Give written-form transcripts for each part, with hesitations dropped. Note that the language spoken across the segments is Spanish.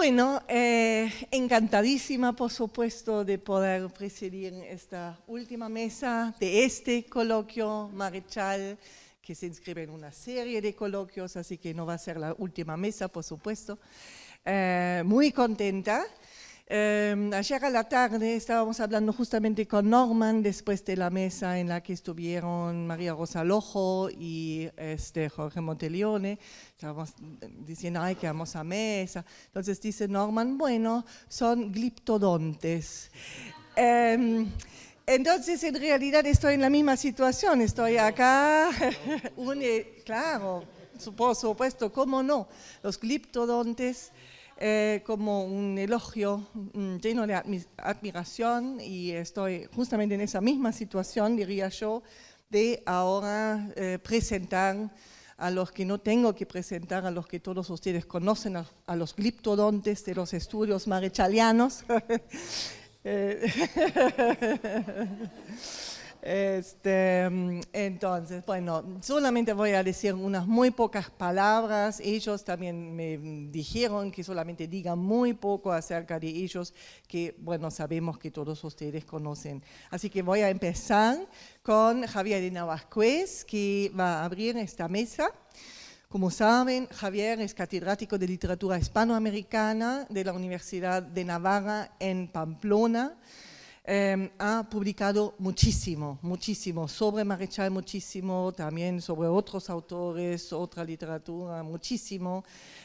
Bueno, encantadísima, por supuesto, de poder presidir esta última mesa de este coloquio Marechal, que se inscribe en una serie de coloquios, así que no va a ser la última mesa, por supuesto. Muy contenta. Ayer a la tarde estábamos hablando justamente con Norman después de la mesa en la que estuvieron María Rosa Lojo y Jorge Monteleone. Estábamos diciendo, ay, qué hermosa mesa. Entonces dice Norman, bueno, son gliptodontes. Entonces, en realidad estoy en la misma situación, estoy acá, claro, por supuesto, ¿cómo no? Los gliptodontes, como un elogio lleno de admiración, y estoy justamente en esa misma situación, diría yo, de ahora presentar a los que no tengo que presentar, a los que todos ustedes conocen, a los gliptodontes de los estudios marechalianos. Entonces, bueno, solamente voy a decir unas muy pocas palabras. Ellos también me dijeron que solamente diga muy poco acerca de ellos, que, bueno, sabemos que todos ustedes conocen. Así que voy a empezar con Javier de Navascués, que va a abrir esta mesa. Como saben, Javier es catedrático de literatura hispanoamericana de la Universidad de Navarra en Pamplona. Ha publicado muchísimo sobre Marechal, muchísimo, también sobre otros autores, otra literatura, muchísimo.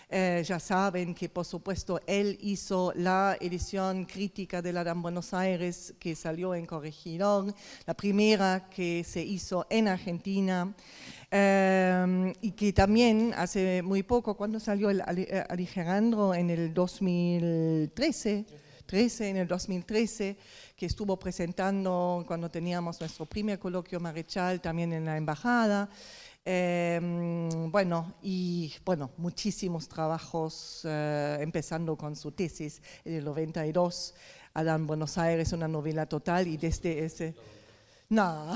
Ya saben que, por supuesto, él hizo la edición crítica de la Adam Buenos Aires, que salió en Corregidor, la primera que se hizo en Argentina, y que también hace muy poco, cuando salió el Aligerandro en el 2013, en el 2013, que estuvo presentando cuando teníamos nuestro primer coloquio Marechal también en la embajada. Bueno, muchísimos trabajos, empezando con su tesis en el 92, Adán Buenos Aires, una novela total, y desde ese... No,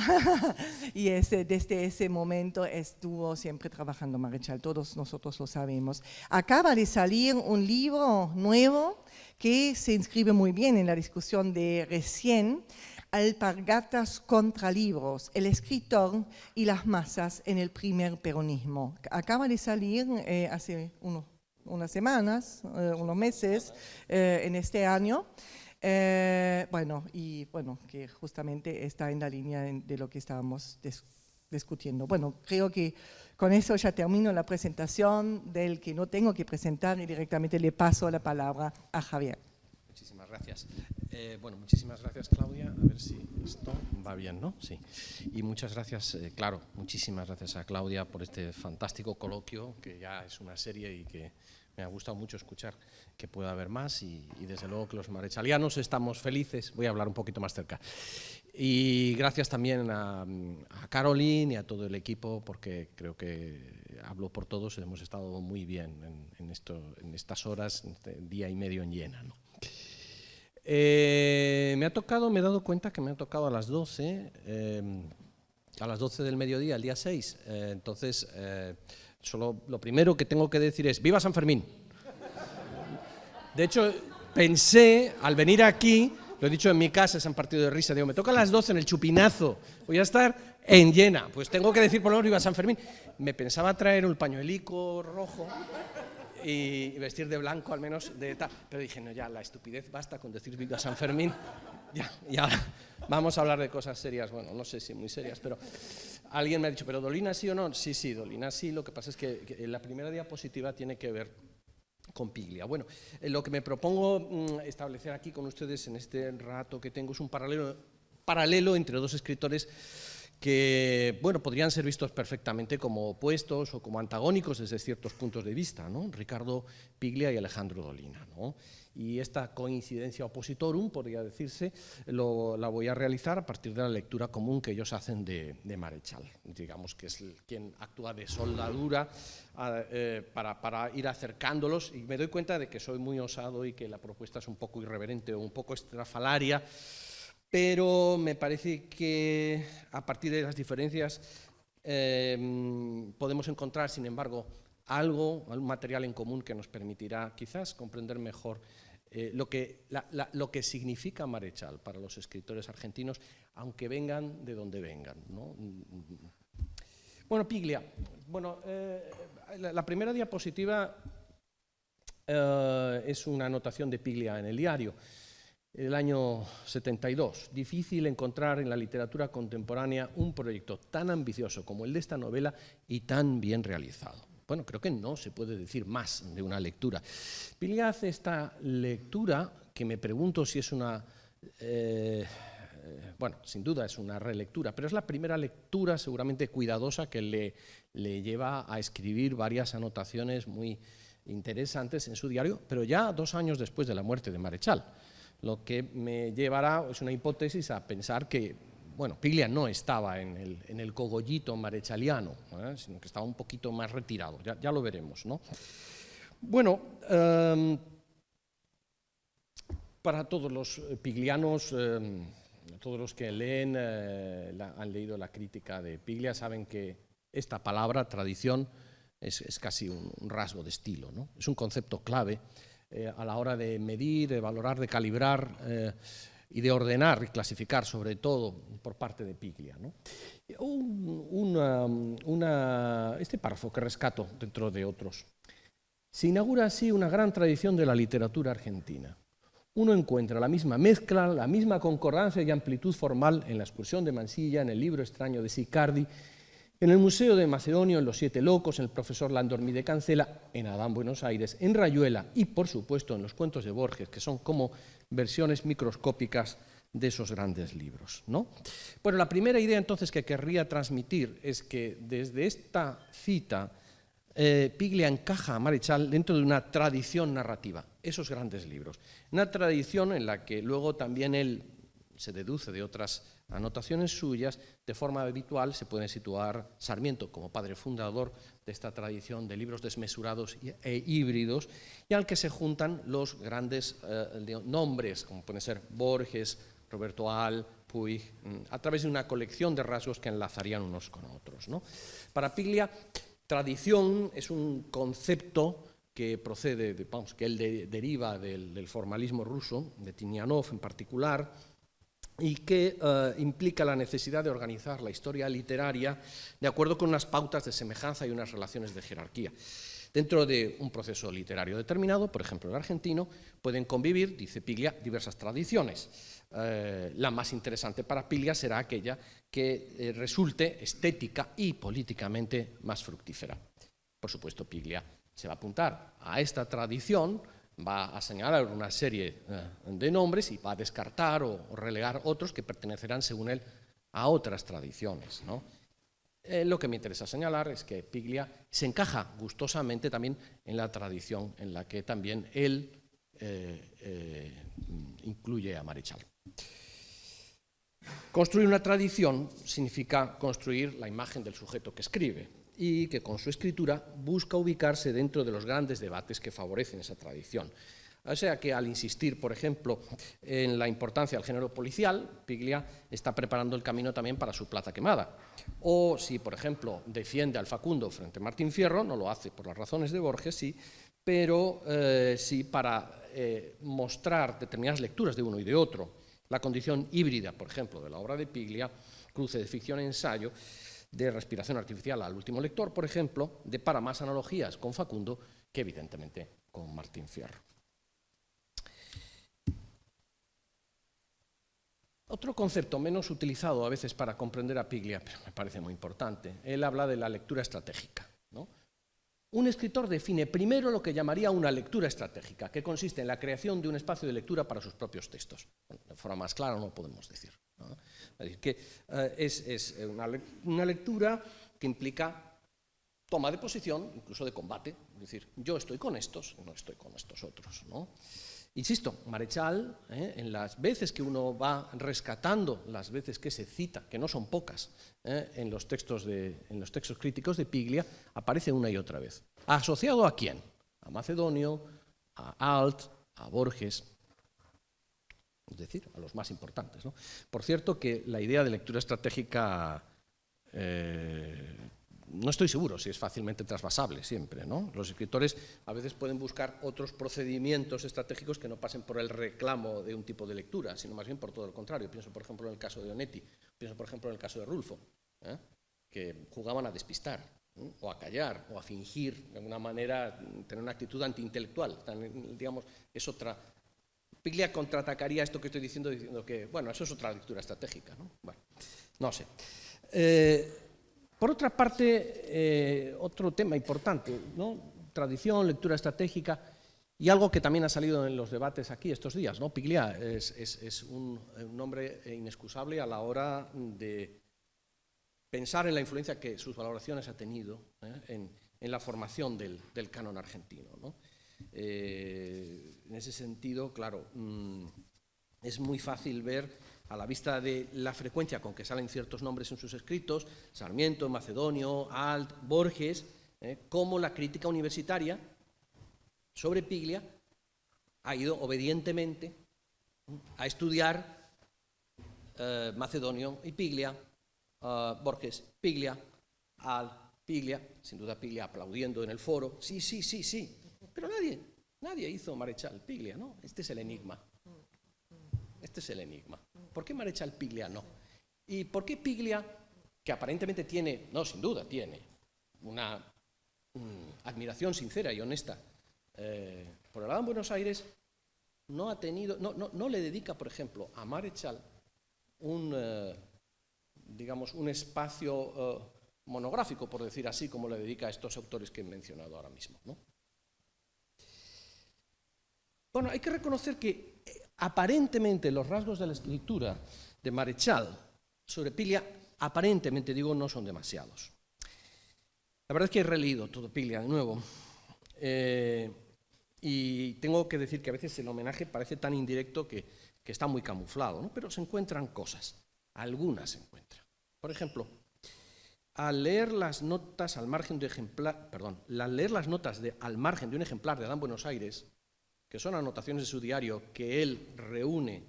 y desde ese momento estuvo siempre trabajando Marechal, todos nosotros lo sabemos. Acaba de salir un libro nuevo que se inscribe muy bien en la discusión de recién, Alpargatas contra libros, el escritor y las masas en el primer peronismo. Acaba de salir hace unas semanas, unos meses, en este año. Que justamente está en la línea de lo que estábamos discutiendo. Bueno, creo que con eso ya termino la presentación del que no tengo que presentar y directamente le paso la palabra a Javier. Muchísimas gracias. Muchísimas gracias, Claudia. A ver si esto va bien, ¿no? Sí. Y muchas gracias, muchísimas gracias a Claudia por este fantástico coloquio, que ya es una serie y que me ha gustado mucho escuchar que pueda haber más, y desde luego que los marechalianos estamos felices. Voy a hablar un poquito más cerca. Y gracias también a Caroline y a todo el equipo, porque creo que hablo por todos, hemos estado muy bien en estas horas, en este día y medio en Jena, ¿no? Me he dado cuenta que me ha tocado a las 12 del mediodía, el día 6, entonces solo lo primero que tengo que decir es ¡viva San Fermín! De hecho, pensé, al venir aquí, lo he dicho en mi casa, es un partido de risa, digo, me toca a las 12 en el Chupinazo, voy a estar en Jena, pues tengo que decir por lo menos ¡viva San Fermín! Me pensaba traer un pañuelico rojo y vestir de blanco, al menos de tal, pero dije, no, ya, la estupidez basta con decir viva San Fermín, ya, vamos a hablar de cosas serias, bueno, no sé si muy serias, pero alguien me ha dicho, ¿pero Dolina sí o no? Sí, Dolina sí, lo que pasa es que la primera diapositiva tiene que ver con Piglia. Bueno, lo que me propongo establecer aquí con ustedes en este rato que tengo es un paralelo entre dos escritores que, bueno, podrían ser vistos perfectamente como opuestos o como antagónicos desde ciertos puntos de vista, ¿no? Ricardo Piglia y Alejandro Dolina, ¿no? Y esta coincidencia oppositorum, podría decirse, la voy a realizar a partir de la lectura común que ellos hacen de Marechal, digamos que es quien actúa de soldadura para ir acercándolos, y me doy cuenta de que soy muy osado y que la propuesta es un poco irreverente o un poco estrafalaria, pero me parece que a partir de las diferencias podemos encontrar, sin embargo, algún material en común que nos permitirá quizás comprender mejor lo que significa Marechal para los escritores argentinos, aunque vengan de donde vengan, ¿no? Bueno, Piglia. Bueno, la primera diapositiva es una anotación de Piglia en el diario, el año 72. Difícil encontrar en la literatura contemporánea un proyecto tan ambicioso como el de esta novela y tan bien realizado. Bueno, creo que no se puede decir más de una lectura. Piglia hace esta lectura que me pregunto si es una... bueno, sin duda es una relectura, pero es la primera lectura seguramente cuidadosa que le lleva a escribir varias anotaciones muy interesantes en su diario, pero ya 2 años después de la muerte de Marechal. Lo que me llevará, es una hipótesis, a pensar que, bueno, Piglia no estaba en el cogollito marechaliano, sino que estaba un poquito más retirado, ya lo veremos, ¿no? Bueno, para todos los piglianos, todos los que leen, han leído la crítica de Piglia, saben que esta palabra, tradición, es casi un rasgo de estilo, ¿no? Es un concepto clave a la hora de medir, de valorar, de calibrar y de ordenar y clasificar, sobre todo por parte de Piglia, ¿no? Este párrafo que rescato dentro de otros. Se inaugura así una gran tradición de la literatura argentina. Uno encuentra la misma mezcla, la misma concordancia y amplitud formal en la excursión de Mansilla, en el libro extraño de Sicardi, en el Museo de Macedonio, en Los Siete Locos, en el profesor Landormi de Cancela, en Adán Buenos Aires, en Rayuela y, por supuesto, en los cuentos de Borges, que son como versiones microscópicas de esos grandes libros, ¿no? Bueno, la primera idea entonces que querría transmitir es que desde esta cita Piglia encaja a Marechal dentro de una tradición narrativa, esos grandes libros. Una tradición en la que luego también él se deduce de otras anotaciones suyas, de forma habitual se puede situar Sarmiento como padre fundador de esta tradición de libros desmesurados e híbridos, y al que se juntan los grandes nombres, como pueden ser Borges, Roberto Al, Puig, a través de una colección de rasgos que enlazarían unos con otros, ¿no? Para Piglia, tradición es un concepto que procede, que él deriva del formalismo ruso, de Tinianov en particular, y que implica la necesidad de organizar la historia literaria de acuerdo con unas pautas de semejanza y unas relaciones de jerarquía. Dentro de un proceso literario determinado, por ejemplo el argentino, pueden convivir, dice Piglia, diversas tradiciones. La más interesante para Piglia será aquella que resulte estética y políticamente más fructífera. Por supuesto, Piglia se va a apuntar a esta tradición, va a señalar una serie de nombres y va a descartar o relegar otros que pertenecerán, según él, a otras tradiciones, ¿no? Lo que me interesa señalar es que Piglia se encaja gustosamente también en la tradición en la que también él incluye a Marechal. Construir una tradición significa construir la imagen del sujeto que escribe y que con su escritura busca ubicarse dentro de los grandes debates que favorecen esa tradición. O sea que al insistir, por ejemplo, en la importancia del género policial, Piglia está preparando el camino también para su Plaza Quemada. O si, por ejemplo, defiende al Facundo frente a Martín Fierro, no lo hace por las razones de Borges, sí, pero sí para mostrar determinadas lecturas de uno y de otro. La condición híbrida, por ejemplo, de la obra de Piglia, cruce de ficción e ensayo, de respiración artificial al último lector, por ejemplo, depara más analogías con Facundo que evidentemente con Martín Fierro. Otro concepto menos utilizado a veces para comprender a Piglia, pero me parece muy importante, él habla de la lectura estratégica, ¿no? Un escritor define primero lo que llamaría una lectura estratégica, que consiste en la creación de un espacio de lectura para sus propios textos. Bueno, de forma más clara no podemos decir, ¿no? Es decir, que es una lectura que implica toma de posición, incluso de combate, es decir, yo estoy con estos, no estoy con estos otros, ¿no? Insisto, Marechal, en las veces que uno va rescatando, las veces que se cita, que no son pocas, en los textos críticos de Piglia, aparece una y otra vez. ¿Asociado a quién? A Macedonio, a Alt, a Borges, es decir, a los más importantes, ¿no? Por cierto, que la idea de lectura estratégica no estoy seguro si es fácilmente trasvasable siempre, ¿no? Los escritores a veces pueden buscar otros procedimientos estratégicos que no pasen por el reclamo de un tipo de lectura, sino más bien por todo lo contrario. Pienso, por ejemplo, en el caso de Onetti, pienso, por ejemplo, en el caso de Rulfo, que jugaban a despistar, o a callar, o a fingir, de alguna manera, tener una actitud antiintelectual. Digamos, es otra... Piglia contraatacaría esto que estoy diciendo que, bueno, eso es otra lectura estratégica, ¿no? Bueno, no sé. Por otra parte, otro tema importante, ¿no? Tradición, lectura estratégica, y algo que también ha salido en los debates aquí estos días, ¿no? Piglia es un hombre inexcusable a la hora de pensar en la influencia que sus valoraciones ha tenido en la formación del canon argentino, ¿no? En ese sentido, claro, es muy fácil ver, a la vista de la frecuencia con que salen ciertos nombres en sus escritos, Sarmiento, Macedonio, Alt, Borges, cómo la crítica universitaria sobre Piglia ha ido obedientemente a estudiar Macedonio y Piglia, Borges, Piglia, Alt, Piglia, sin duda Piglia aplaudiendo en el foro, sí, sí, sí, sí. Pero nadie hizo Marechal Piglia, ¿no? Este es el enigma. Este es el enigma. ¿Por qué Marechal Piglia no? ¿Y por qué Piglia, que aparentemente tiene, no, sin duda tiene, una admiración sincera y honesta por el Adán Buenos Aires, no ha tenido, no le dedica, por ejemplo, a Marechal digamos, un espacio monográfico, por decir así, como le dedica a estos autores que he mencionado ahora mismo, ¿no? Bueno, hay que reconocer que aparentemente los rasgos de la escritura de Marechal sobre Piglia, aparentemente digo, no son demasiados. La verdad es que he releído todo Piglia de nuevo y tengo que decir que a veces el homenaje parece tan indirecto que está muy camuflado, ¿no? Pero se encuentran cosas, algunas se encuentran. Por ejemplo, al leer las notas al margen de al margen de un ejemplar de Adán Buenos Aires, que son anotaciones de su diario que él reúne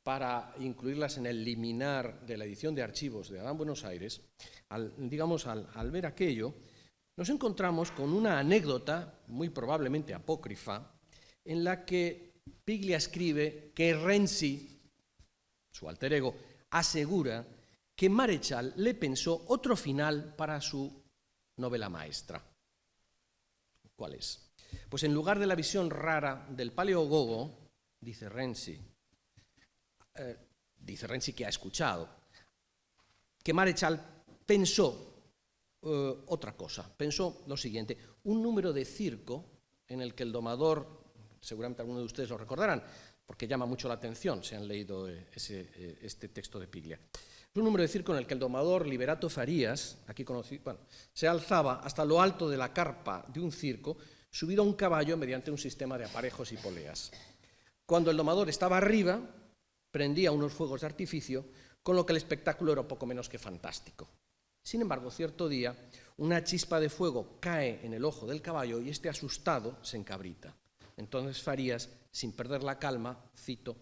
para incluirlas en el liminar de la edición de archivos de Adán Buenos Aires, al ver aquello, nos encontramos con una anécdota, muy probablemente apócrifa, en la que Piglia escribe que Renzi, su alter ego, asegura que Marechal le pensó otro final para su novela maestra. ¿Cuál es? Pues en lugar de la visión rara del paleogogo, dice Renzi que ha escuchado, que Marechal pensó otra cosa, pensó lo siguiente, un número de circo en el que el domador, seguramente algunos de ustedes lo recordarán, porque llama mucho la atención si han leído este texto de Piglia. Es un número de circo en el que el domador Liberato Farías, aquí conocido, bueno, se alzaba hasta lo alto de la carpa de un circo, subido a un caballo mediante un sistema de aparejos y poleas. Cuando el domador estaba arriba, prendía unos fuegos de artificio, con lo que el espectáculo era poco menos que fantástico. Sin embargo, cierto día, una chispa de fuego cae en el ojo del caballo y este, asustado, se encabrita. Entonces Farías, sin perder la calma, cito,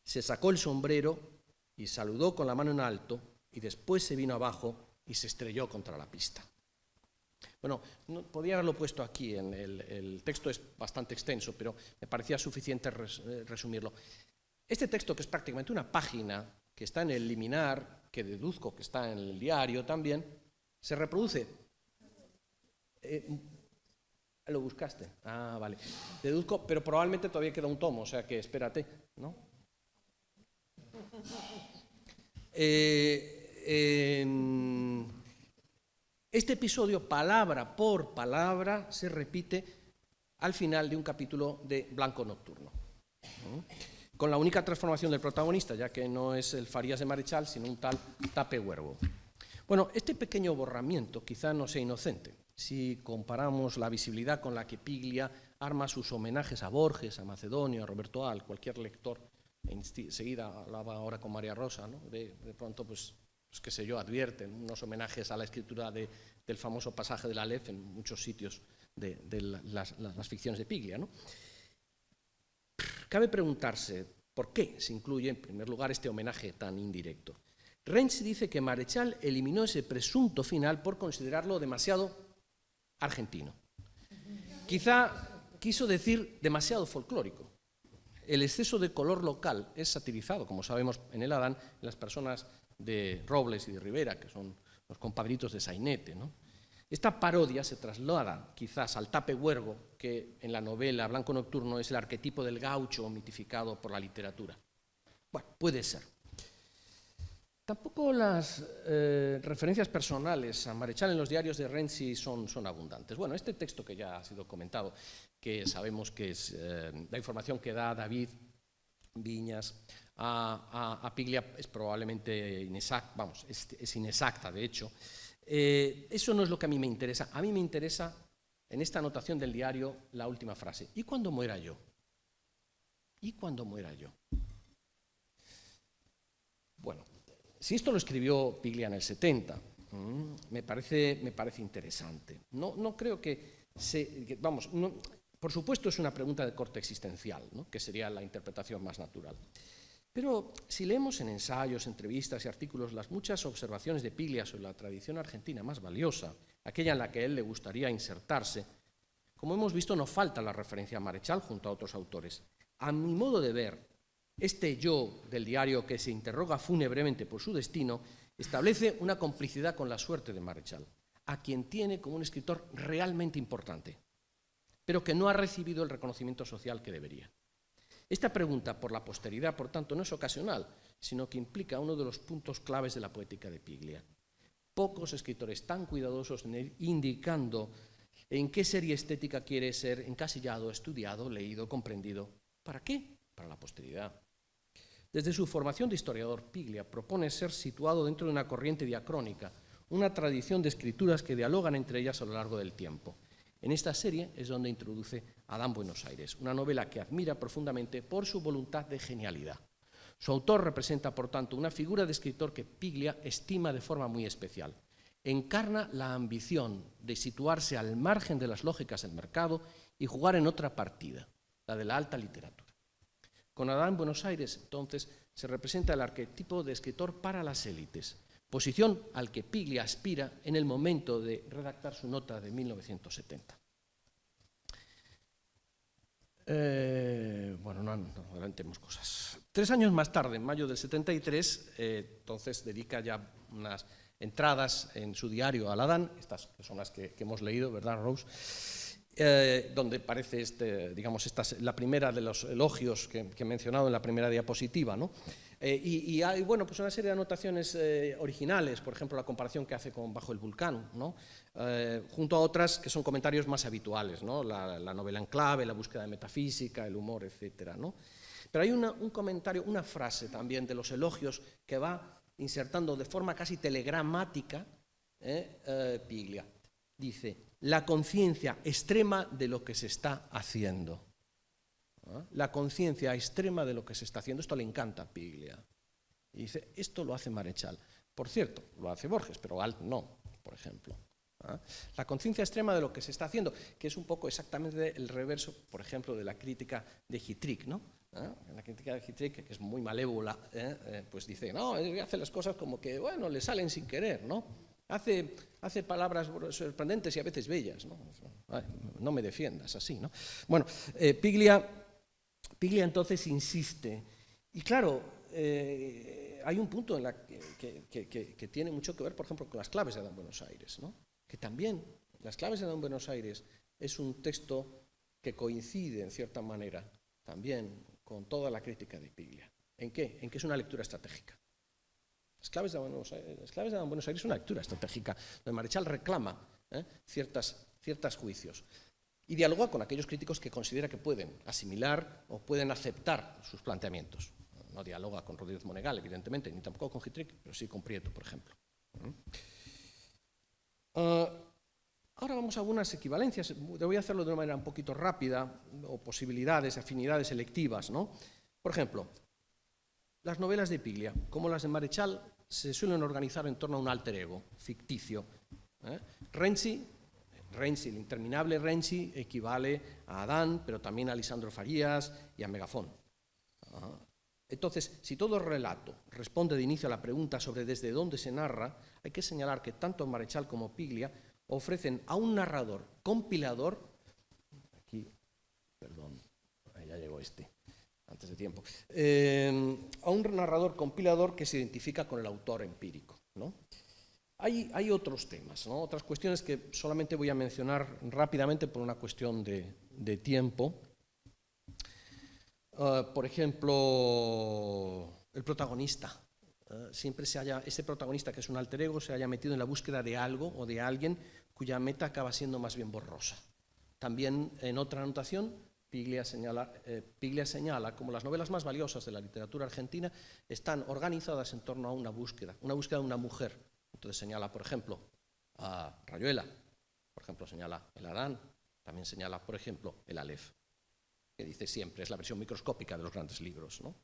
se sacó el sombrero y saludó con la mano en alto y después se vino abajo y se estrelló contra la pista. Bueno, podría haberlo puesto aquí, el texto es bastante extenso, pero me parecía suficiente resumirlo. Este texto, que es prácticamente una página, que está en el liminar, que deduzco que está en el diario también, se reproduce. ¿Lo buscaste? Ah, vale. Deduzco, pero probablemente todavía queda un tomo, o sea que espérate, ¿no? Este episodio, palabra por palabra, se repite al final de un capítulo de Blanco Nocturno, con la única transformación del protagonista, ya que no es el Farías de Marechal, sino un tal Tape Huervo. Bueno, este pequeño borramiento quizá no sea inocente, si comparamos la visibilidad con la que Piglia arma sus homenajes a Borges, a Macedonio, a Roberto Alt, cualquier lector, enseguida hablaba ahora con María Rosa, ¿no? de pronto, pues qué sé yo, advierten unos homenajes a la escritura del famoso pasaje de la Aleph en muchos sitios de las ficciones de Piglia, ¿no? Cabe preguntarse por qué se incluye en primer lugar este homenaje tan indirecto. Renzi dice que Marechal eliminó ese presunto final por considerarlo demasiado argentino. Quizá quiso decir demasiado folclórico. El exceso de color local es satirizado, como sabemos, en el Adán, en las personas de Robles y de Rivera, que son los compadritos de Sainete, ¿no? Esta parodia se traslada quizás al tape huergo, que en la novela Blanco Nocturno es el arquetipo del gaucho mitificado por la literatura. Bueno, puede ser. Tampoco las referencias personales a Marechal en los diarios de Renzi son abundantes. Bueno, este texto que ya ha sido comentado, que sabemos que es la información que da David Viñas a Piglia, es probablemente inexacta, vamos, es inexacta, de hecho. Eso no es lo que a mí me interesa. A mí me interesa, en esta anotación del diario, la última frase. ¿Y cuando muera yo? ¿Y cuando muera yo? Bueno, si esto lo escribió Piglia en el 70, me parece interesante. No creo vamos, por supuesto es una pregunta de corte existencial, ¿no? Que sería la interpretación más natural. Pero si leemos en ensayos, entrevistas y artículos las muchas observaciones de Piglia sobre la tradición argentina más valiosa, aquella en la que a él le gustaría insertarse, como hemos visto, no falta la referencia a Marechal junto a otros autores. A mi modo de ver, este yo del diario que se interroga fúnebremente por su destino establece una complicidad con la suerte de Marechal, a quien tiene como un escritor realmente importante, pero que no ha recibido el reconocimiento social que debería. Esta pregunta por la posteridad, por tanto, no es ocasional, sino que implica uno de los puntos claves de la poética de Piglia. Pocos escritores tan cuidadosos en ir indicando en qué serie estética quiere ser encasillado, estudiado, leído, comprendido. ¿Para qué? Para la posteridad. Desde su formación de historiador, Piglia propone ser situado dentro de una corriente diacrónica, una tradición de escrituras que dialogan entre ellas a lo largo del tiempo. En esta serie es donde introduce Adán Buenos Aires, una novela que admira profundamente por su voluntad de genialidad. Su autor representa, por tanto, una figura de escritor que Piglia estima de forma muy especial. Encarna la ambición de situarse al margen de las lógicas del mercado y jugar en otra partida, la de la alta literatura. Con Adán Buenos Aires, entonces, se representa el arquetipo de escritor para las élites, posición al que Piglia aspira en el momento de redactar su nota de 1970. Bueno, no adelantemos cosas. 3 años más tarde, en mayo del 73, entonces dedica ya unas entradas en su diario al Adán, estas son las que hemos leído, ¿verdad, Rose? Donde parece, digamos, esta es la primera de los elogios que he mencionado en la primera diapositiva, ¿no? Y hay, bueno, pues una serie de anotaciones originales, por ejemplo, la comparación que hace con Bajo el Vulcán, ¿no? Junto a otras que son comentarios más habituales, ¿no? La novela en clave, la búsqueda de metafísica, el humor, etcétera, ¿no? Pero hay un comentario, una frase también de los elogios que va insertando de forma casi telegramática Piglia. Dice: la conciencia extrema de lo que se está haciendo. La conciencia extrema de lo que se está haciendo. Esto le encanta a Piglia. Y dice, esto lo hace Marechal. Por cierto, lo hace Borges, pero Alt no, por ejemplo. La conciencia extrema de lo que se está haciendo, que es un poco exactamente el reverso, por ejemplo, de la crítica de Hitrik, ¿no? En la crítica de Hitrik, que es muy malévola, pues dice, no, hace las cosas como que, bueno, le salen sin querer, ¿no? Hace palabras sorprendentes y a veces bellas, ¿no? Ay, no me defiendas así, ¿no? Bueno, Piglia entonces insiste. Y claro, hay un punto en la que tiene mucho que ver, por ejemplo, con las claves de Adán Buenos Aires, ¿no? Que también, las claves de Adán Buenos Aires es un texto que coincide, en cierta manera, también con toda la crítica de Piglia. ¿En qué? En que es una lectura estratégica. Las claves de Adán Buenos Aires es una lectura estratégica, donde Marechal reclama ciertos juicios y dialoga con aquellos críticos que considera que pueden asimilar o pueden aceptar sus planteamientos. No dialoga con Rodríguez Monegal, evidentemente, ni tampoco con Hitrik, pero sí con Prieto, por ejemplo. Ahora vamos a algunas equivalencias. Voy a hacerlo de una manera un poquito rápida, o posibilidades, afinidades selectivas, ¿no? Por ejemplo, las novelas de Piglia, como las de Marechal, se suelen organizar en torno a un alter ego ficticio. Renzi, el interminable Renzi, equivale a Adán, pero también a Lisandro Farías y a Megafón. Entonces, si todo relato responde de inicio a la pregunta sobre desde dónde se narra, hay que señalar que tanto Marechal como Piglia ofrecen a un narrador compilador, aquí, perdón, ya llegó antes de tiempo, a un narrador compilador que se identifica con el autor empírico, ¿no? Hay otros temas, ¿no? Otras cuestiones que solamente voy a mencionar rápidamente por una cuestión de tiempo. Por ejemplo, el protagonista. Siempre ese protagonista, que es un alter ego, se haya metido en la búsqueda de algo o de alguien cuya meta acaba siendo más bien borrosa. También, en otra anotación, Piglia señala como las novelas más valiosas de la literatura argentina están organizadas en torno a una búsqueda de una mujer. Entonces señala, por ejemplo, a Rayuela, por ejemplo, señala el Adán, también señala, por ejemplo, el Aleph, que dice siempre, es la versión microscópica de los grandes libros, ¿no?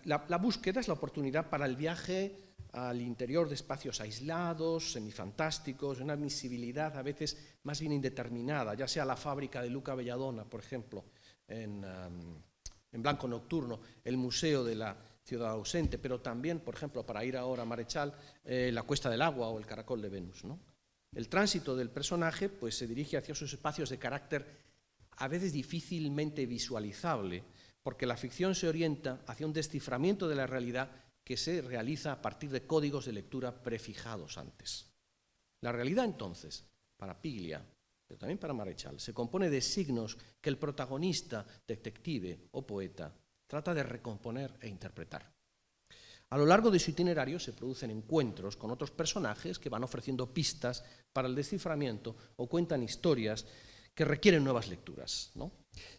La búsqueda es la oportunidad para el viaje al interior de espacios aislados, semifantásticos, una visibilidad a veces más bien indeterminada, ya sea la fábrica de Luca Belladonna, por ejemplo, en Blanco Nocturno, el Museo de la Ciudad Ausente, pero también, por ejemplo, para ir ahora a Marechal, la Cuesta del Agua o el Caracol de Venus, ¿no? El tránsito del personaje pues, se dirige hacia esos espacios de carácter a veces difícilmente visualizable, porque la ficción se orienta hacia un desciframiento de la realidad que se realiza a partir de códigos de lectura prefijados antes. La realidad, entonces, para Piglia, pero también para Marechal, se compone de signos que el protagonista, detective o poeta, trata de recomponer e interpretar. A lo largo de su itinerario se producen encuentros con otros personajes que van ofreciendo pistas para el desciframiento o cuentan historias que requieren nuevas lecturas, ¿no?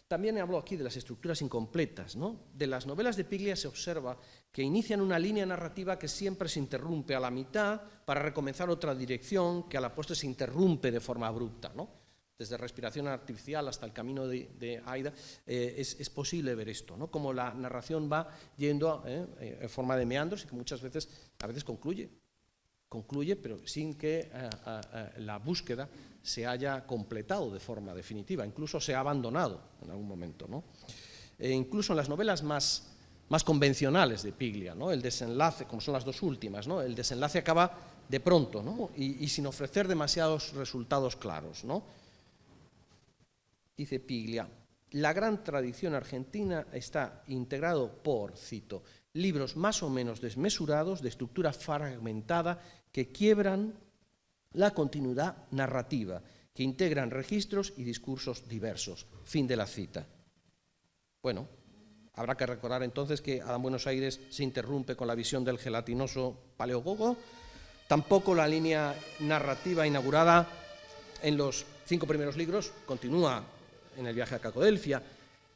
También hablo aquí de las estructuras incompletas, ¿no? De las novelas de Piglia se observa que inician una línea narrativa que siempre se interrumpe a la mitad para recomenzar otra dirección que a la postre se interrumpe de forma abrupta, ¿no? Desde Respiración Artificial hasta El Camino de Aida, es posible ver esto, ¿no? Como la narración va yendo en forma de meandros y que muchas veces, a veces concluye, pero sin que la búsqueda se haya completado de forma definitiva, incluso se ha abandonado en algún momento, ¿no? Incluso en las novelas más convencionales de Piglia, ¿no? El desenlace, como son las dos últimas, ¿no? El desenlace acaba de pronto, ¿no? y sin ofrecer demasiados resultados claros, ¿no? Dice Piglia, la gran tradición argentina está integrado por, cito, libros más o menos desmesurados, de estructura fragmentada, que quiebran la continuidad narrativa, que integran registros y discursos diversos. Fin de la cita. Bueno, habrá que recordar entonces que Adán Buenos Aires se interrumpe con la visión del gelatinoso Paleogogo, tampoco la línea narrativa inaugurada en los 5 primeros libros continúa en el viaje a Cacodelfia.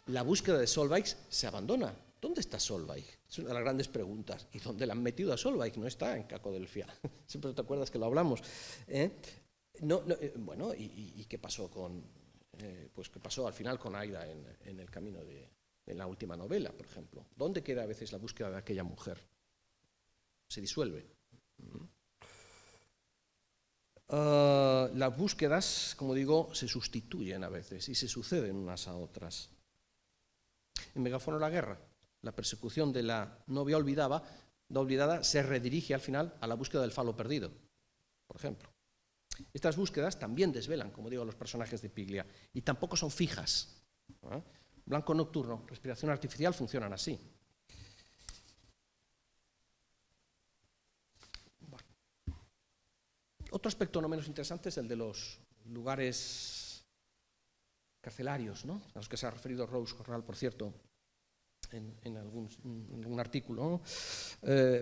La búsqueda de Solveig se abandona. ¿Dónde está Solveig? Es una de las grandes preguntas. ¿Y dónde la han metido a Solveig? No está en Cacodelfia. Siempre te acuerdas que lo hablamos. Bueno, ¿y qué pasó pues qué pasó al final con Aida en El Camino en la última novela, por ejemplo? ¿Dónde queda a veces la búsqueda de aquella mujer? Se disuelve. Las búsquedas, como digo, se sustituyen a veces y se suceden unas a otras. En Megáfono la guerra, la persecución de la novia olvidada se redirige al final a la búsqueda del falo perdido, por ejemplo. Estas búsquedas también desvelan, como digo, a los personajes de Piglia y tampoco son fijas. Blanco Nocturno, Respiración Artificial funcionan así. Otro aspecto no menos interesante es el de los lugares carcelarios, ¿no? A los que se ha referido Rose Corral, por cierto, en algún artículo, ¿no?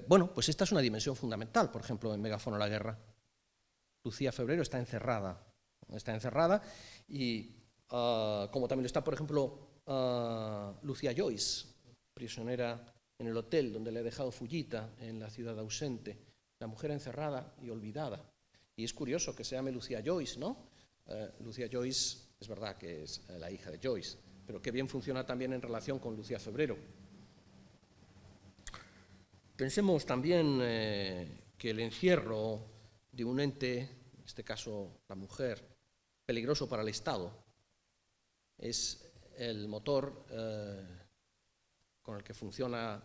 Bueno, pues esta es una dimensión fundamental, por ejemplo, en Megáfono la guerra. Lucía Febrero está encerrada y como también está, por ejemplo, Lucía Joyce, prisionera en el hotel donde le ha dejado Fullita en La Ciudad Ausente, la mujer encerrada y olvidada. Y es curioso que se llame Lucía Joyce, ¿no? Lucía Joyce es verdad que es la hija de Joyce, pero qué bien funciona también en relación con Lucía Febrero. Pensemos también que el encierro de un ente, en este caso la mujer, peligroso para el Estado, es el motor con el que funciona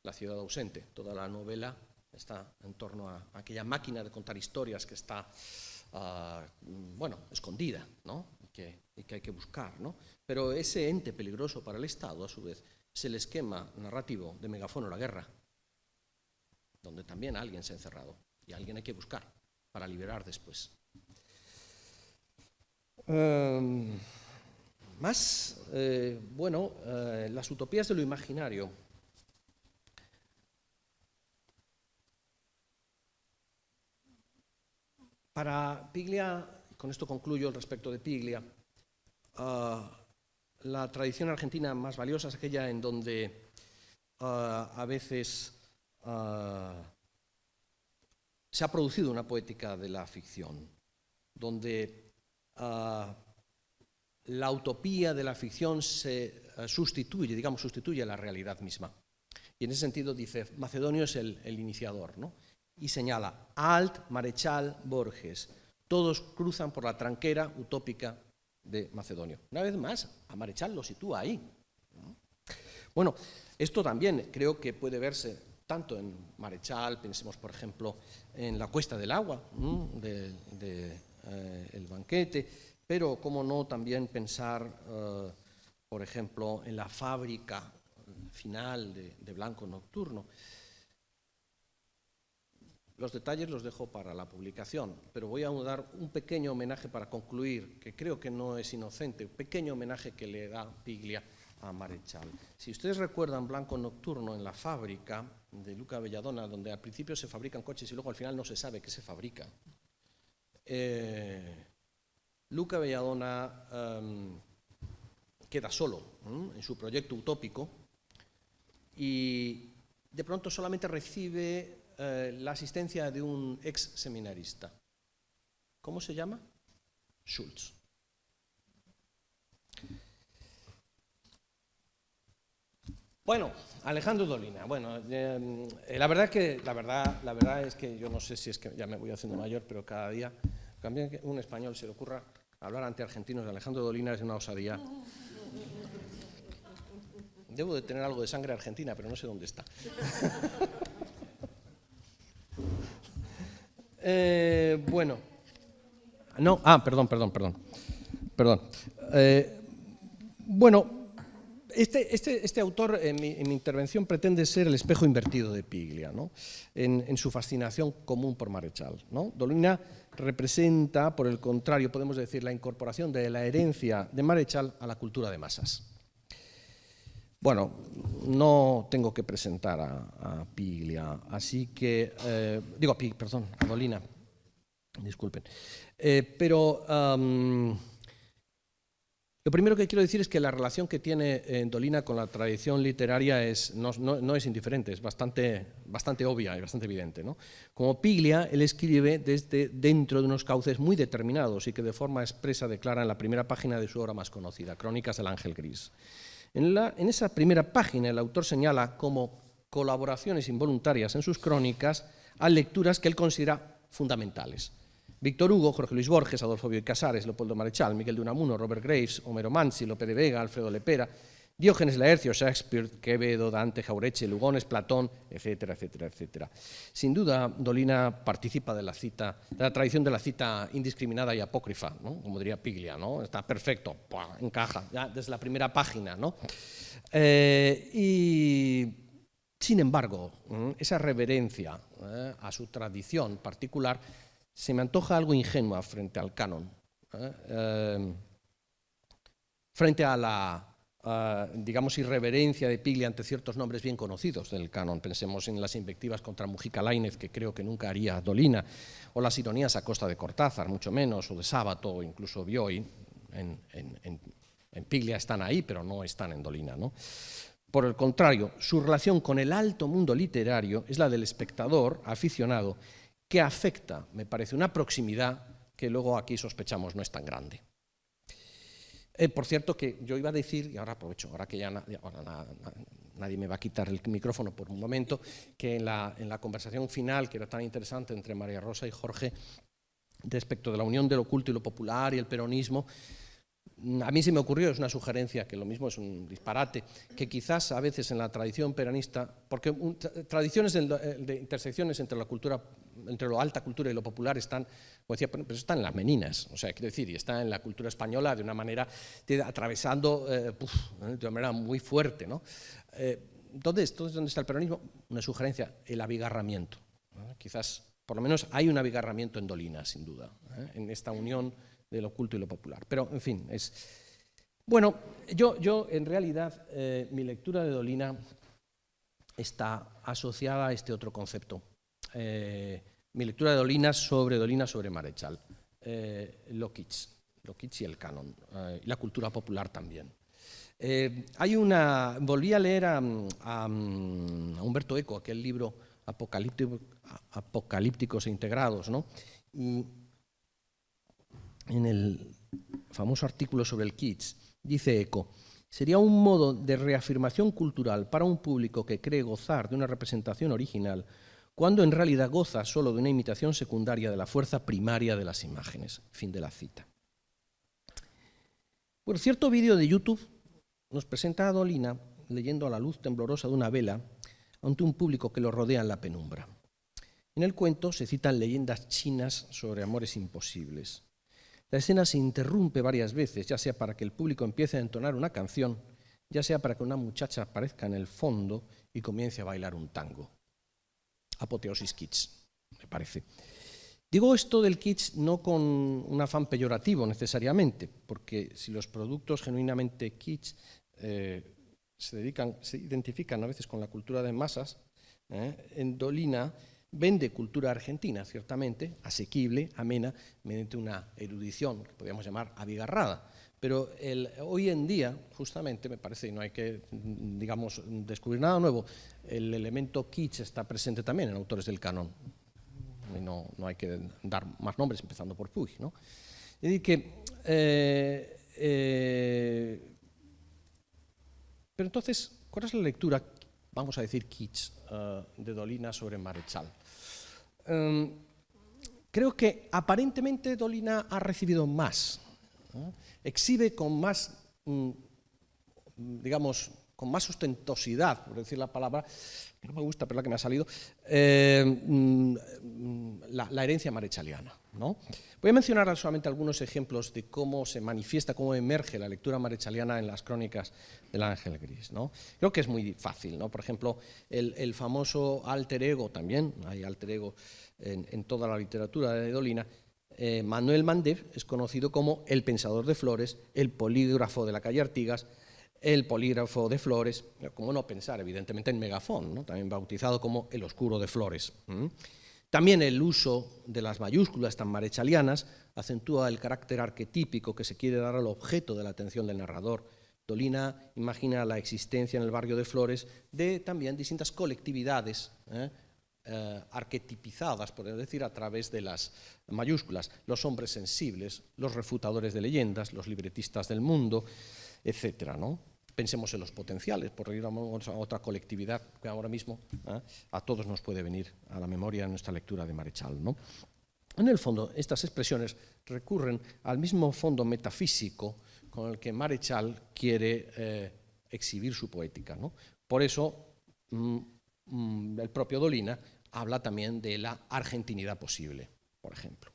La ciudad ausente. Toda la novela está en torno a aquella máquina de contar historias que está, bueno, escondida, ¿no? y que hay que buscar, ¿no? Pero ese ente peligroso para el Estado, a su vez, es el esquema narrativo de Megafono la guerra, donde también alguien se ha encerrado y a alguien hay que buscar para liberar después. Bueno, las utopías de lo imaginario. Para Piglia, con esto concluyo el respecto de Piglia, la tradición argentina más valiosa es aquella en donde a veces se ha producido una poética de la ficción, donde la utopía de la ficción se sustituye a la realidad misma. Y en ese sentido dice, Macedonio es el iniciador, ¿no? Y señala, Alt, Marechal, Borges, todos cruzan por la tranquera utópica de Macedonio. Una vez más, a Marechal lo sitúa ahí, ¿no? Bueno, esto también creo que puede verse tanto en Marechal, pensemos por ejemplo en La cuesta del agua, El banquete, pero cómo no también pensar, por ejemplo, en La fábrica final de Blanco Nocturno. Los detalles los dejo para la publicación, pero voy a dar un pequeño homenaje para concluir, que creo que no es inocente, un pequeño homenaje que le da Piglia a Marechal. Si ustedes recuerdan Blanco Nocturno en La fábrica de Luca Belladonna, donde al principio se fabrican coches y luego al final no se sabe qué se fabrica, Luca Belladonna queda solo en su proyecto utópico y de pronto solamente recibe la asistencia de un ex seminarista. ¿Cómo se llama? Schulz. Bueno, Alejandro Dolina. Bueno, la verdad es que yo no sé si es que ya me voy haciendo mayor, pero cada día también que un español se le ocurra hablar ante argentinos de Alejandro Dolina es una osadía. Debo de tener algo de sangre argentina, pero no sé dónde está. Bueno. No, perdón. Bueno, este autor en mi intervención pretende ser el espejo invertido de Piglia, ¿no? En su fascinación común por Marechal, ¿no? Dolina representa, por el contrario, podemos decir, la incorporación de la herencia de Marechal a la cultura de masas. Bueno, no tengo que presentar a Piglia, así que, a Dolina, disculpen. Pero lo primero que quiero decir es que la relación que tiene Dolina con la tradición literaria no es indiferente, es bastante obvia y bastante evidente, ¿no? Como Piglia, él escribe desde dentro de unos cauces muy determinados y que de forma expresa declara en la primera página de su obra más conocida, Crónicas del Ángel Gris. En esa primera página el autor señala como colaboraciones involuntarias en sus crónicas a lecturas que él considera fundamentales. Víctor Hugo, Jorge Luis Borges, Adolfo Bioy Casares, Leopoldo Marechal, Miguel de Unamuno, Robert Graves, Homero Manzi, Lope de Vega, Alfredo Lepera, Diógenes Laercio, Shakespeare, Quevedo, Dante, Jauretche, Lugones, Platón, etcétera, etcétera, etcétera. Sin duda, Dolina participa de la tradición de la cita indiscriminada y apócrifa, ¿no? Como diría Piglia, ¿no? Está perfecto, ¡pua! Encaja, ya desde la primera página, ¿no? Y, sin embargo, esa reverencia a su tradición particular se me antoja algo ingenua frente al canon, frente a la digamos, irreverencia de Piglia ante ciertos nombres bien conocidos del canon. Pensemos en las invectivas contra Mujica Lainez, que creo que nunca haría Dolina, o las ironías a costa de Cortázar, mucho menos, o de Sábato, o incluso Bioy. En Piglia están ahí, pero no están en Dolina, ¿no? Por el contrario, su relación con el alto mundo literario es la del espectador aficionado, que afecta, me parece, una proximidad que luego aquí sospechamos no es tan grande. Por cierto, que yo iba a decir, y ahora aprovecho, ahora que ya nadie me va a quitar el micrófono por un momento, que en la conversación final, que era tan interesante entre María Rosa y Jorge, respecto de la unión del oculto y lo popular y el peronismo, A mí se me ocurrió, es una sugerencia, que lo mismo es un disparate, que quizás a veces en la tradición peronista, porque tradiciones de intersecciones entre la cultura, entre la alta cultura y lo popular están, como decía, pues están en las meninas, o sea, quiero decir, y está en la cultura española de una manera, atravesando de una manera muy fuerte, ¿no? Entonces, ¿dónde está el peronismo? Una sugerencia, el abigarramiento, ¿no? Quizás, por lo menos, hay un abigarramiento en Dolina, sin duda, en esta unión de lo oculto y lo popular. Pero, en fin, es... Bueno, yo en realidad, mi lectura de Dolina está asociada a este otro concepto. Mi lectura de Dolina sobre Marechal. Lo kitsch y el canon, y la cultura popular también. Volví a leer a Umberto Eco, aquel libro Apocalípticos e integrados, ¿no? Y en el famoso artículo sobre el kitsch, dice Eco, sería un modo de reafirmación cultural para un público que cree gozar de una representación original, cuando en realidad goza solo de una imitación secundaria de la fuerza primaria de las imágenes. Fin de la cita. Bueno, cierto vídeo de YouTube nos presenta a Dolina leyendo a la luz temblorosa de una vela ante un público que lo rodea en la penumbra. En el cuento se citan leyendas chinas sobre amores imposibles. La escena se interrumpe varias veces, ya sea para que el público empiece a entonar una canción, ya sea para que una muchacha aparezca en el fondo y comience a bailar un tango. Apoteosis kitsch, me parece. Digo esto del kitsch no con un afán peyorativo necesariamente, porque si los productos genuinamente kitsch se identifican a veces con la cultura de masas, en Dolina vende cultura argentina, ciertamente, asequible, amena, mediante una erudición que podríamos llamar abigarrada. Pero hoy en día, justamente, me parece, y no hay que, digamos, descubrir nada nuevo, el elemento kitsch está presente también en autores del canon. Y no hay que dar más nombres, empezando por Puig, ¿no? Es decir, que... pero entonces, ¿cuál es la lectura, vamos a decir, kitsch, de Dolina sobre Marechal? Creo que aparentemente Dolina ha recibido más, ¿no? Exhibe con más, digamos, con más ostentosidad, por decir la palabra, que no me gusta, pero la que me ha salido, la herencia marechaliana, ¿no? Voy a mencionar solamente algunos ejemplos de cómo se manifiesta, cómo emerge la lectura marechaliana en las crónicas del Ángel Gris, ¿no? Creo que es muy fácil, ¿no? Por ejemplo, el famoso alter ego, también hay alter ego en toda la literatura de Dolina. Manuel Mandev es conocido como el pensador de Flores, el polígrafo de la calle Artigas, el polígrafo de Flores, como no pensar, evidentemente, en Megafón, ¿no? También bautizado como el oscuro de Flores. También el uso de las mayúsculas tan marechalianas acentúa el carácter arquetípico que se quiere dar al objeto de la atención del narrador. Dolina imagina la existencia en el barrio de Flores de también distintas colectividades arquetipizadas, por decir, a través de las mayúsculas. Los hombres sensibles, los refutadores de leyendas, los libretistas del mundo, etcétera, ¿no? Pensemos en los potenciales, por ir a otra colectividad que ahora mismo a todos nos puede venir a la memoria en nuestra lectura de Marechal, ¿no? En el fondo, estas expresiones recurren al mismo fondo metafísico con el que Marechal quiere exhibir su poética, ¿no? Por eso, el propio Dolina habla también de la argentinidad posible, por ejemplo.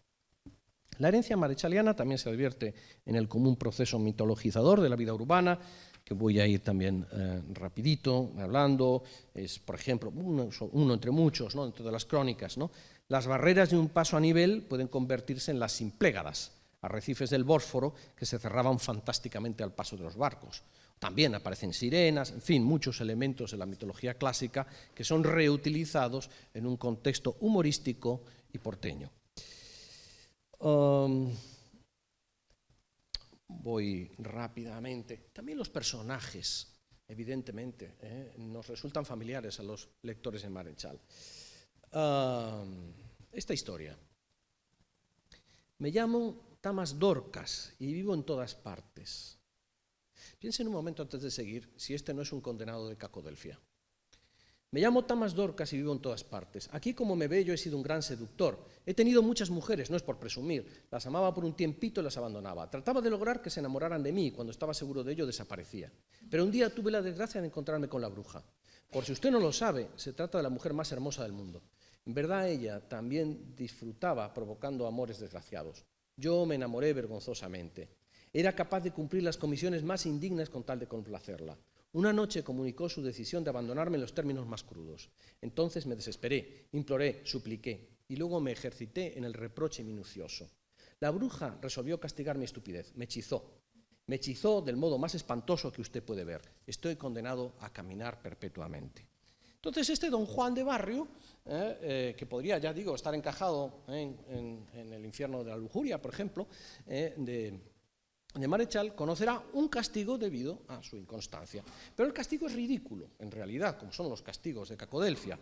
La herencia marechaliana también se advierte en el común proceso mitologizador de la vida urbana, que voy a ir también rapidito hablando, es, por ejemplo, uno entre muchos, ¿no? Dentro de las crónicas, ¿no? Las barreras de un paso a nivel pueden convertirse en las simplégadas, arrecifes del Bósforo que se cerraban fantásticamente al paso de los barcos. También aparecen sirenas, en fin, muchos elementos de la mitología clásica que son reutilizados en un contexto humorístico y porteño. Voy rápidamente. También los personajes, evidentemente, nos resultan familiares a los lectores de Marechal. Esta historia. Me llamo Tamas Dorcas y vivo en todas partes. Piensen un momento antes de seguir si este no es un condenado de Cacodelfia. Me llamo Tamás Dorcas y vivo en todas partes. Aquí, como me ve, yo he sido un gran seductor. He tenido muchas mujeres, no es por presumir. Las amaba por un tiempito y las abandonaba. Trataba de lograr que se enamoraran de mí y cuando estaba seguro de ello desaparecía. Pero un día tuve la desgracia de encontrarme con la bruja. Por si usted no lo sabe, se trata de la mujer más hermosa del mundo. En verdad, ella también disfrutaba provocando amores desgraciados. Yo me enamoré vergonzosamente. Era capaz de cumplir las comisiones más indignas con tal de complacerla. Una noche comunicó su decisión de abandonarme en los términos más crudos. Entonces me desesperé, imploré, supliqué y luego me ejercité en el reproche minucioso. La bruja resolvió castigar mi estupidez, me hechizó del modo más espantoso que usted puede ver. Estoy condenado a caminar perpetuamente. Entonces este don Juan de Barrio, que podría, ya digo, estar encajado en el infierno de la lujuria, por ejemplo, de Marechal, conocerá un castigo debido a su inconstancia. Pero el castigo es ridículo, en realidad, como son los castigos de Cacodelfia,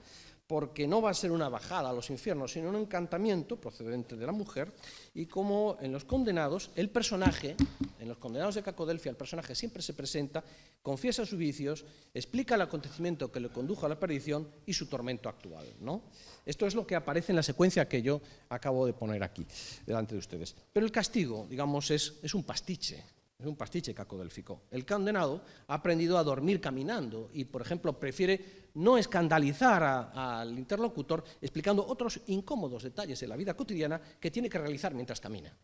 porque no va a ser una bajada a los infiernos, sino un encantamiento procedente de la mujer, y como en los condenados, el personaje, en los condenados de Cacodelfia, el personaje siempre se presenta, confiesa sus vicios, explica el acontecimiento que le condujo a la perdición y su tormento actual, ¿no? Esto es lo que aparece en la secuencia que yo acabo de poner aquí, delante de ustedes. Pero el castigo, digamos, es un pastiche. Es un pastiche cacodélfico. El condenado ha aprendido a dormir caminando y, por ejemplo, prefiere no escandalizar al interlocutor explicando otros incómodos detalles de la vida cotidiana que tiene que realizar mientras camina.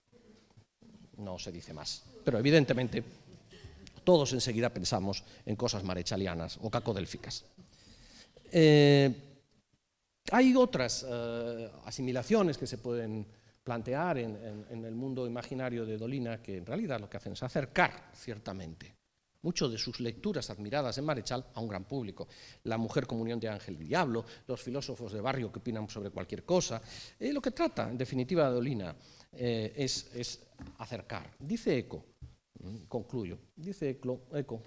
No se dice más. Pero, evidentemente, todos enseguida pensamos en cosas marechalianas o cacodélficas. Hay otras asimilaciones que se pueden plantear en el mundo imaginario de Dolina, que en realidad lo que hacen es acercar, ciertamente, mucho de sus lecturas admiradas en Marechal a un gran público. La mujer comunión de ángel y diablo, los filósofos de barrio que opinan sobre cualquier cosa. Lo que trata, en definitiva, Dolina es acercar. Dice Eco, concluyo, dice Eco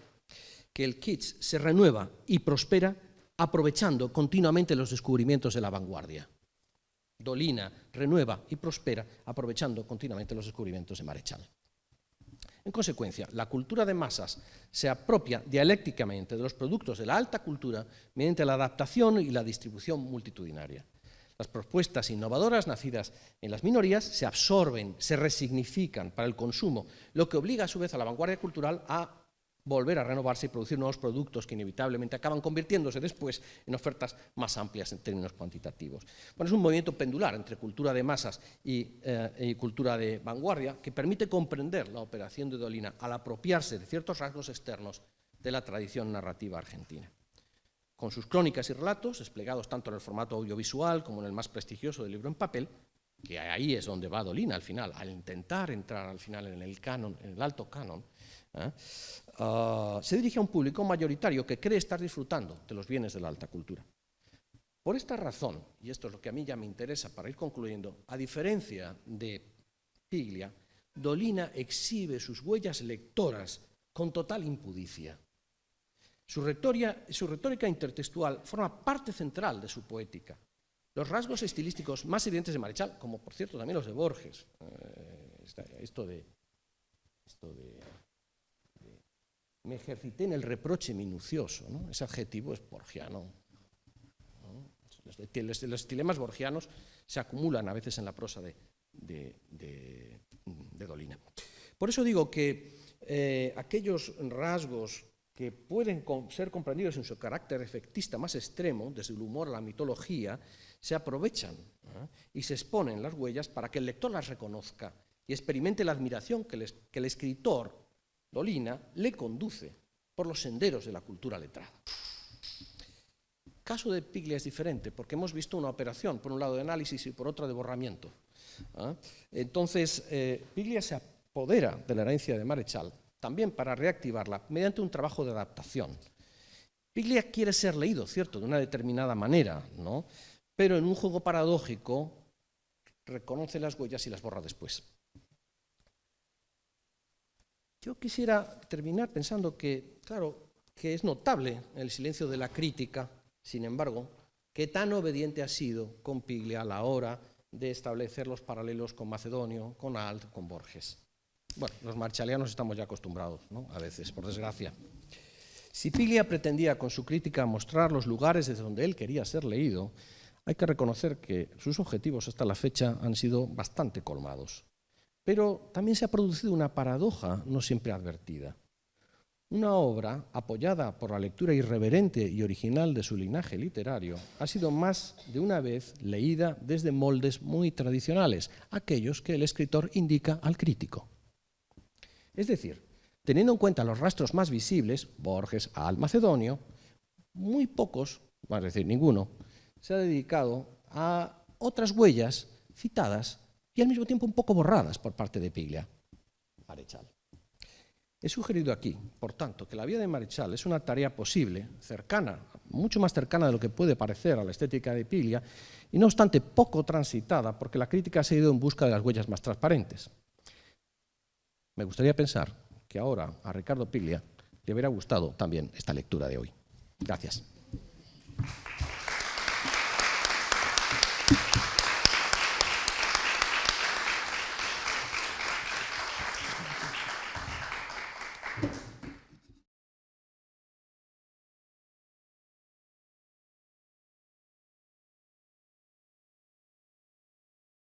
que el kitsch se renueva y prospera aprovechando continuamente los descubrimientos de la vanguardia. Dolina renueva y prospera aprovechando continuamente los descubrimientos de Marechal. En consecuencia, la cultura de masas se apropia dialécticamente de los productos de la alta cultura mediante la adaptación y la distribución multitudinaria. Las propuestas innovadoras nacidas en las minorías se absorben, se resignifican para el consumo, lo que obliga a su vez a la vanguardia cultural a volver a renovarse y producir nuevos productos que inevitablemente acaban convirtiéndose después en ofertas más amplias en términos cuantitativos. Bueno, es un movimiento pendular entre cultura de masas y cultura de vanguardia que permite comprender la operación de Dolina al apropiarse de ciertos rasgos externos de la tradición narrativa argentina. Con sus crónicas y relatos, desplegados tanto en el formato audiovisual como en el más prestigioso del libro en papel, que ahí es donde va Dolina al final, al intentar entrar al final en el canon, en el alto canon, se dirige a un público mayoritario que cree estar disfrutando de los bienes de la alta cultura. Por esta razón, y esto es lo que a mí ya me interesa para ir concluyendo, a diferencia de Piglia, Dolina exhibe sus huellas lectoras con total impudicia. Su retórica intertextual forma parte central de su poética. Los rasgos estilísticos más evidentes de Marechal, como por cierto también los de Borges, me ejercité en el reproche minucioso, ¿no? Ese adjetivo es borgiano, ¿no? Los estilemas borgianos se acumulan a veces en la prosa de Dolina. Por eso digo que aquellos rasgos que pueden ser comprendidos en su carácter efectista más extremo, desde el humor a la mitología, se aprovechan y se exponen las huellas para que el lector las reconozca y experimente la admiración que el escritor Dolina le conduce por los senderos de la cultura letrada. El caso de Piglia es diferente porque hemos visto una operación, por un lado de análisis y por otra de borramiento. Entonces, Piglia se apodera de la herencia de Marechal también para reactivarla mediante un trabajo de adaptación. Piglia quiere ser leído, cierto, de una determinada manera, ¿no? Pero en un juego paradójico reconoce las huellas y las borra después. Yo quisiera terminar pensando que, claro, que es notable el silencio de la crítica, sin embargo, que tan obediente ha sido con Piglia a la hora de establecer los paralelos con Macedonio, con Alt, con Borges. Bueno, los marechalianos estamos ya acostumbrados, ¿no? A veces, por desgracia. Si Piglia pretendía con su crítica mostrar los lugares desde donde él quería ser leído, hay que reconocer que sus objetivos hasta la fecha han sido bastante colmados. Pero también se ha producido una paradoja no siempre advertida. Una obra apoyada por la lectura irreverente y original de su linaje literario ha sido más de una vez leída desde moldes muy tradicionales, aquellos que el escritor indica al crítico. Es decir, teniendo en cuenta los rastros más visibles, Borges al Macedonio, muy pocos, es decir, ninguno, se ha dedicado a otras huellas citadas y al mismo tiempo un poco borradas por parte de Piglia. Marechal. He sugerido aquí, por tanto, que la vida de Marechal es una tarea posible, cercana, mucho más cercana de lo que puede parecer a la estética de Piglia, y no obstante poco transitada, porque la crítica se ha ido en busca de las huellas más transparentes. Me gustaría pensar que ahora a Ricardo Piglia le hubiera gustado también esta lectura de hoy. Gracias.